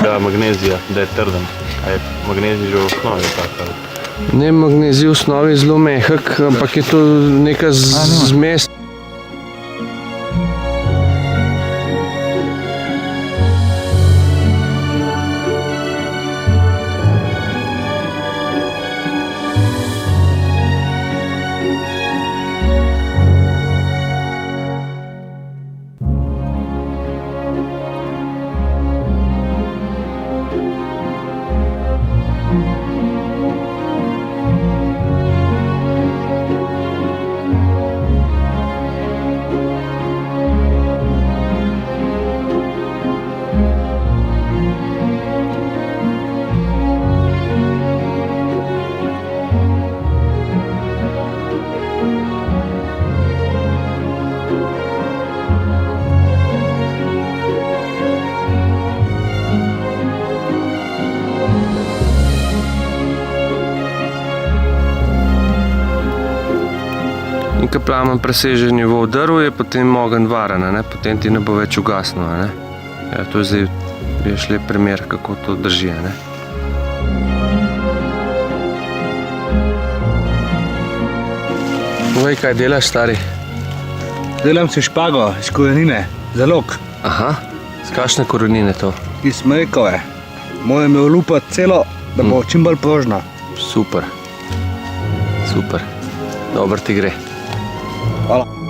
tega magnezija, da je trden? A je magnezij že v osnovi tak? Ne, magnezij v osnovi zelo mehek, ampak je to neka zmes. In ko plamen preseže nivo drv, je potem ogenj varen, potem ti ne bo več ugasnil. Ja, to je zdaj lep primer, kako to drži. Povej, kaj delaš, stari? Delam si špago iz korenine, zalog. Aha, z kakšne korenine to? Iz smrekove. Moram jo olupati celo, da bo čim bolj prožna. Super. Super. Dobro ti gre. Hvala.